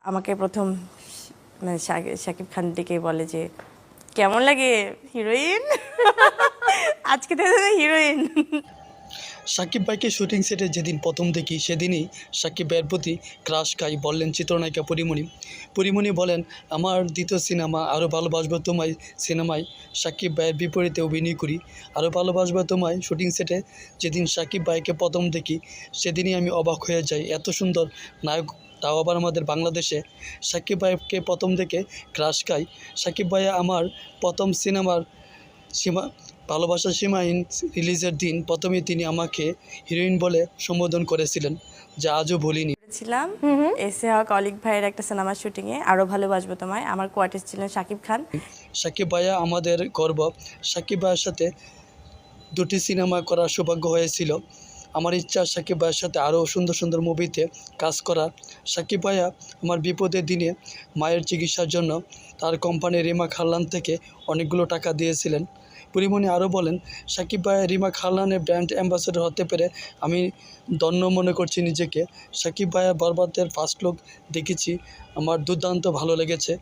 আমাকে প্রথম মানে শাকিব খান ডেকে বলে যে কেমন লাগে হিরোইন। আজকে থেকে হিরোইন। সাকিব ভাইকে শুটিং সেটে যেদিন প্রথম দেখি সেদিনই সাকিব ভাইয়ের প্রতি ক্রাশ খাই বললেন চিত্রনায়িকা পরীমণি। পরীমণি বলেন, আমার দ্বিতীয় সিনেমা আরও ভালোবাসবো তোমায় সিনেমায় সাকিব ভাইয়ের বিপরীতে অভিনয় করি। আরও ভালোবাসবো তোমায় শুটিং সেটে যেদিন সাকিব ভাইকে প্রথম দেখি সেদিনই আমি অবাক হয়ে যাই, এত সুন্দর নায়ক, তাও আবার আমাদের বাংলাদেশে। সাকিব ভাইকে প্রথম দেখে ক্রাশ খাই। সাকিব ভাইয়া আমার প্রথম সিনেমার ভালোবাসা সীমাহীন রিলিজের দিন প্রথমেই তিনি আমাকে হিরোইন বলে সম্বোধন করেছিলেন, যা আজও ভুলিনি। ছিলাম এসে হক অলিক ভাইয়ের একটা সিনেমার শুটিংয়ে, আরও ভালোবাসবো তোমায়। আমার কোয়ার্টিস্ট ছিলেন শাকিব খান। সাকিব ভাইয়া আমাদের গর্ব। সাকিব ভাইয়ের সাথে দুটি সিনেমা করার সৌভাগ্য হয়েছিল। আমার ইচ্ছা সাকিব ভাইয়ের সাথে আরও সুন্দর সুন্দর মুভিতে কাজ করা। সাকিব ভাইয়া আমার বিপদের দিনে মায়ের চিকিৎসার জন্য তার কোম্পানি রিমা খারলান থেকে অনেকগুলো টাকা দিয়েছিলেন। পরীমণি আরও বলেন, সাকিব ভাইয়া রিমা খারলানের ব্র্যান্ড অ্যাম্বাসেডর হতে পেরে আমি ধন্য মনে করছি নিজেকে। সাকিব ভাইয়া বরবাদের ফার্স্ট লুক দেখেছি, আমার দুর্দান্ত ভালো লেগেছে।